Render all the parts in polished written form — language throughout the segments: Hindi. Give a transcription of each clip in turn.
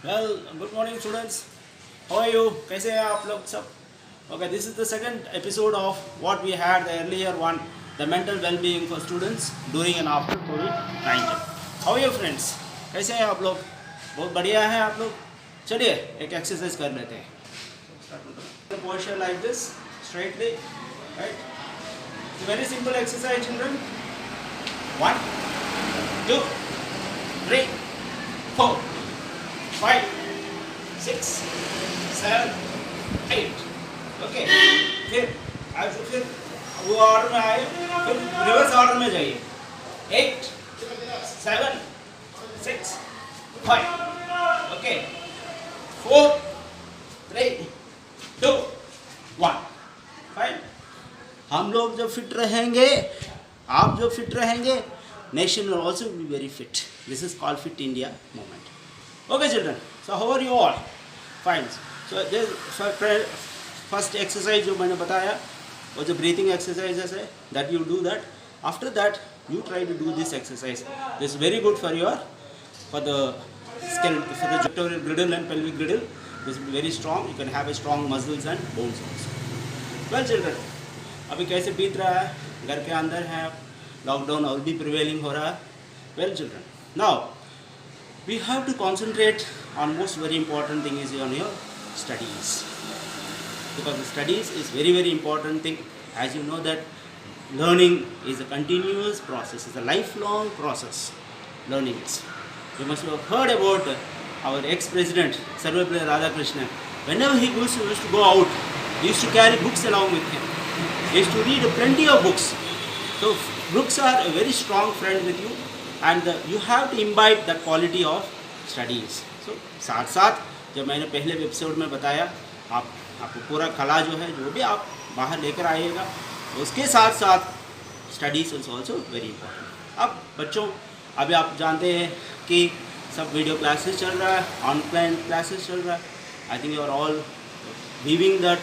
Well, good morning students. How are you? कैसे हैं आप लोग सब? Okay, this is the second episode of what we had the earlier one, the mental well-being for students during and after COVID-19. How are you friends? कैसे हैं आप लोग? बहुत बढ़िया हैं आप लोग? चलिए एक एक्सरसाइज कर लेते हैं. The posture like this, straightly, right? It's a very simple exercise, children. 1, 2, 3, 4. 5, 6, 7, 8. Okay फिर वो ऑर्डर में आए, फिर रिवर्स ऑर्डर में जाइए. 8, 7, 6, 5. ओके 4, 3, 2, 1. फाइन. हम लोग जब फिट रहेंगे, आप जो फिट रहेंगे, nation will also be very fit. This is called fit India movement. Okay children, so how are you all? Fine. So this first exercise जो मैंने बताया वो जो breathing exercises है, that you do that. After that you try to do this exercise. This is very good for the skeleton, for the pectoral girdle and pelvic girdle. This will be very strong. You can have a strong muscles and bones also. Well children, अभी कैसे बीत रहा है? घर के अंदर है, लॉकडाउन और भी प्रिवेलिंग हो रहा है. Well children, now we have to concentrate on most very important thing is on your studies, because the studies is very important thing. As you know that learning is a continuous process, it's a lifelong process. Learning is, you must have heard about our ex-president Sarvepalli Radhakrishnan. Whenever he used to go out, he used to carry books along with him. He used to read plenty of books. So books are a very strong friend with you, and you have to imbibe that quality of studies. So साथ साथ जो मैंने पहले एपिसोड में बताया, आपको पूरा कला जो है जो भी आप बाहर लेकर आइएगा, उसके साथ साथ studies is also very important. अब बच्चों, अभी आप जानते हैं कि सब वीडियो क्लासेस चल रहा है, ऑनलाइन क्लासेस चल रहा है. I think you are all viewing that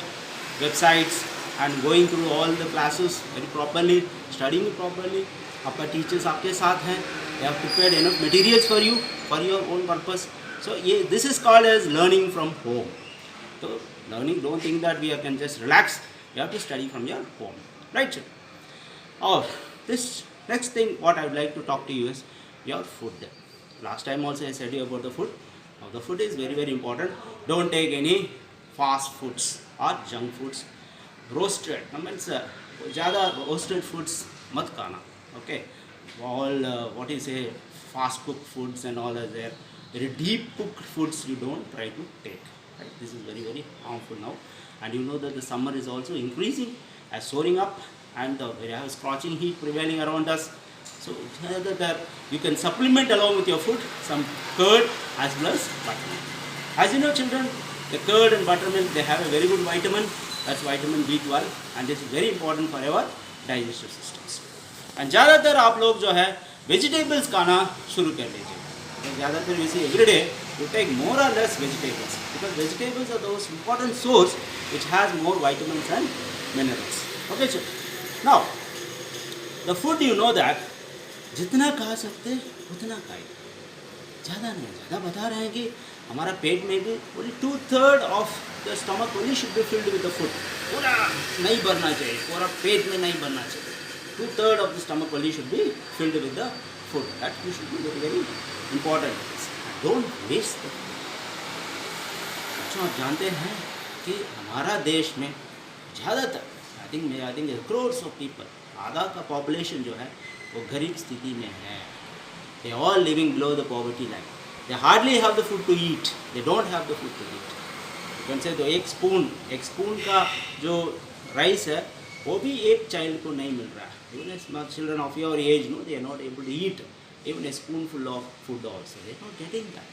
websites and going through all the classes very properly, studying properly. आपका टीचर्स आपके साथ हैं, they have prepared enough materials for you for your own purpose. So this is called as learning from home. So learning, don't think that we can just relax. You have to study from your home, right? Or this next thing what I would like to talk to you is your food. Last time also I said you about the food. Now the food is very important. Don't take any fast foods or junk foods. Roasted, means ज़्यादा roasted foods मत खाना. Okay, all what you say, fast cooked foods and all are there. Very deep cooked foods you don't try to take. Right? This is very harmful now, and you know that the summer is also increasing, as soaring up, and we have scorching heat prevailing around us. So that you can supplement along with your food some curd as well as buttermilk. As you know children, the curd and buttermilk, they have a very good vitamin. That's vitamin B12, and this is very important for our digestive systems. And ज़्यादातर आप लोग जो है वेजिटेबल्स खाना शुरू कर लीजिए. ज़्यादातर वैसे everyday you take more or less vegetables, because vegetables are those important source which has more vitamins and minerals. Okay चलो, now the food you know that जितना खा सकते उतना खाइए, ज़्यादा नहीं. ज़्यादा बता रहे हैं कि हमारा पेट में भी only 2/3 of the stomach only should be filled with the food. पूरा नहीं भरना चाहिए, पूरा पेट में नहीं भरना चाहिए. 2/3 of the stomach only should be filled with the food. That you should be very important. Don't waste the food. अच्छा, आप जानते हैं कि हमारा देश में ज़्यादातर I think crores of people, आधा का पॉपुलेशन जो है वो गरीब स्थिति में है. They are all living below the poverty line. They hardly have the food to eat. They don't have the food to eat. You can say तो एक स्पून का जो राइस है वो भी एक चाइल्ड को नहीं मिल रहा है. Even small children of your age, no, they are not able to eat even a spoonful of food also. They are not getting that.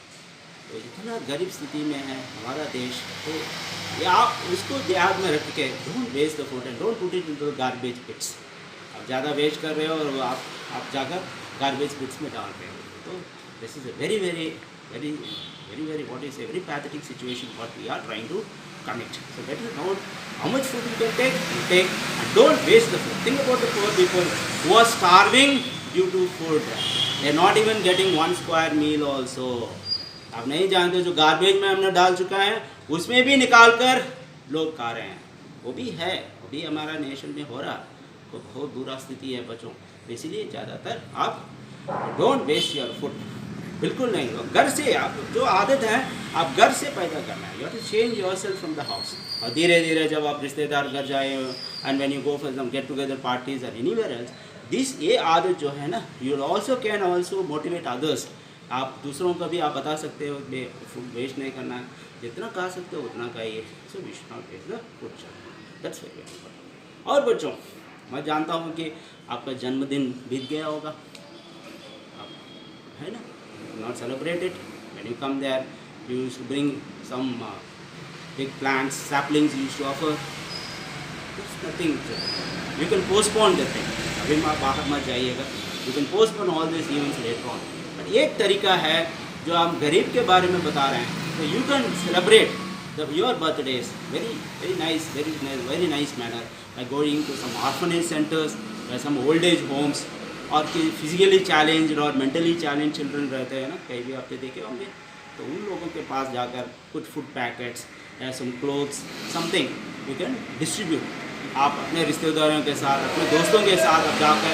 तो इतना गरीब स्थिति में है हमारा देश, तो ये आप उसको ध्यान में रख के don't waste the food and don't put it into the garbage pits. आप ज़्यादा वेस्ट कर रहे हो और आप जाकर गार्बेज पिट्स में डाल रहे हो. तो this is a very what is a very pathetic situation what we are trying to commit. So better note how much food you can take, and don't waste the food. Think about the poor people who are starving due to food. They are not even getting one square meal also. आप नहीं जानते, जो गार्बेज में हमने डाल चुका है उसमें भी निकाल कर लोग खा रहे हैं, वो भी है, वो भी हमारा नेशन में हो रहा, तो बहुत बुरा स्थिति है बच्चों। इसीलिए ज़्यादातर आप डोंट वेस्ट योर फूड, बिल्कुल नहीं। घर से आप जो आदत है आप घर से पैदा करना है, you have to change yourself from the house. और धीरे धीरे जब आप रिश्तेदार घर जाए and when you go for some get together parties और एनीवेयर एल्स, दिस ये आदत जो है ना, you also can also motivate others. आप दूसरों को भी आप बता सकते हो कि फूड वेस्ट नहीं करना है, जितना खा सकते हो उतना खाइए, so we should not waste the food, that's very important. और बच्चों, मैं जानता हूँ कि आपका जन्मदिन बीत गया होगा, है ना, not celebrate it. When you come there, you used to bring some big plants, saplings you used to offer. There's nothing. You can postpone the thing. अभी बाहर मत जाइएगा. You can postpone all these events later on. But एक तरीका है जो हम गरीब के बारे में बता रहे हैं, तो you can celebrate your birthdays very nice manner by going to some orphanage centers, by some old age homes. और कि फिजिकली चैलेंज और मेंटली चैलेंज चिल्ड्रन रहते हैं ना, कहीं भी आपने देखे होंगे, तो उन लोगों के पास जाकर कुछ फूड पैकेट्स या some clothes something you can distribute. आप अपने रिश्तेदारों के साथ, अपने दोस्तों के साथ आप जाकर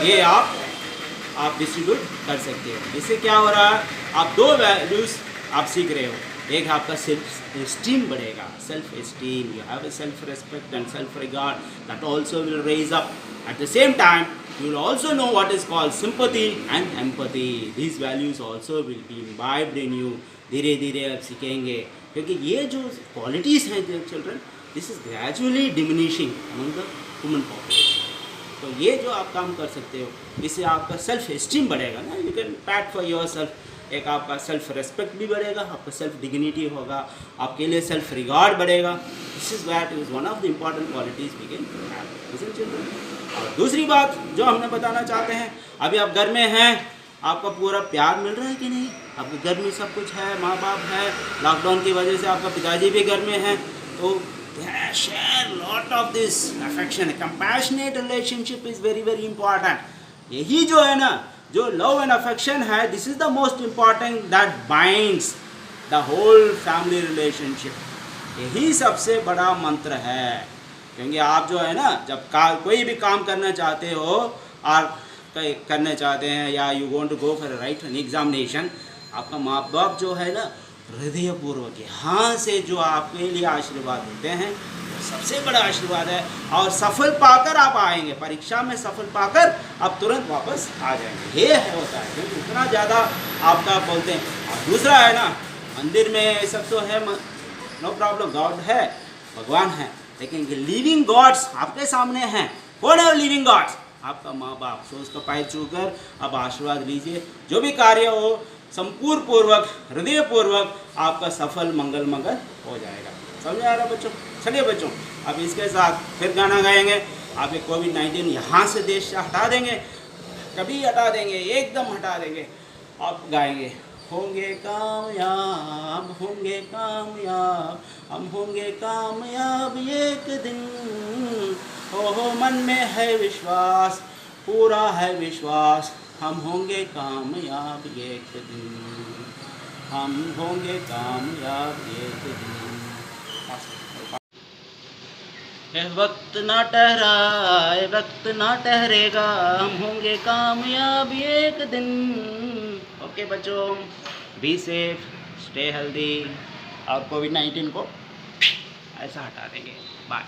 ये आप डिस्ट्रीब्यूट कर सकते हो। इससे क्या हो रहा है, आप दो वैल्यूज़ आप सीख रहे हो, एक आपका सेल्फ एस्टीम बढ़ेगा, self esteem, you have a self respect and self regard that also will raise up. At the same time you will also know what is called sympathy and empathy. These values also will be imbibed in you. धीरे धीरे आप सीखेंगे, क्योंकि ये जो qualities हैं children, this is gradually diminishing among the human population. तो ये जो आप काम कर सकते हो, इससे आपका सेल्फ एस्टीम बढ़ेगा ना, you can PAT for your self, एक आपका सेल्फ रेस्पेक्ट भी बढ़ेगा, आपका सेल्फ डिग्निटी होगा, आपके लिए सेल्फ रिगार्ड बढ़ेगा। This is that is one of the important qualities we can have as children. और दूसरी बात जो हमने बताना चाहते हैं, अभी आप घर में हैं, आपका पूरा प्यार मिल रहा है कि नहीं? आपके घर में सब कुछ है, माँ बाप है, लॉकडाउन की वजह से आपका पिताजी भी घर में हैं, तो share lot of this affection, compassionate relationship is very very important. यही जो है ना, जो love and affection है, this is the most important that binds the whole family relationship. यही सबसे बड़ा मंत्र है, क्योंकि आप जो है ना, जब कोई भी काम करना चाहते हो और करने चाहते हैं, या you want to go for write an examination, आपका माँ बाप जो है ना, हृदयपूर्वक यहाँ से जो आपके लिए आशीर्वाद देते हैं, सबसे बड़ा आशीर्वाद है। और सफल पाकर आप आएंगे, परीक्षा में सफल पाकर आप तुरंत वापस आ जाएंगे, ये होता है, क्योंकि उतना ज़्यादा आपका बोलते हैं। और दूसरा है ना, मंदिर में ये सब तो है, नो प्रॉब्लम, गॉड है, भगवान है, लेकिन लिविंग गॉड्स आपके सामने हैं। कौन है लिविंग गॉड्स? आपका माँ बाप। सो उसका पैर छूकर आप आशीर्वाद लीजिए, जो भी कार्य हो संपूर्ण पूर्वक, हृदय पूर्वक आपका सफल मंगल हो जाएगा। समझ आ रहा बच्चों? चलिए बच्चों, अब इसके साथ फिर गाना गाएंगे। आप ये कोविड-19 यहाँ से देश से हटा देंगे, कभी हटा देंगे, एकदम हटा देंगे। आप गाएंगे, होंगे कामयाब, होंगे कामयाब, हम होंगे कामयाब एक दिन, हो मन में है विश्वास, पूरा है विश्वास, हम होंगे कामयाब एक दिन, हम होंगे कामयाब एक दिन। वक्त ना ठहराए, वक्त ना ठहरेगा, हम होंगे कामयाब एक दिन। ओके बच्चों, बी सेफ, स्टे हेल्दी, और कोविड-19 को ऐसा हटा देंगे। बाय।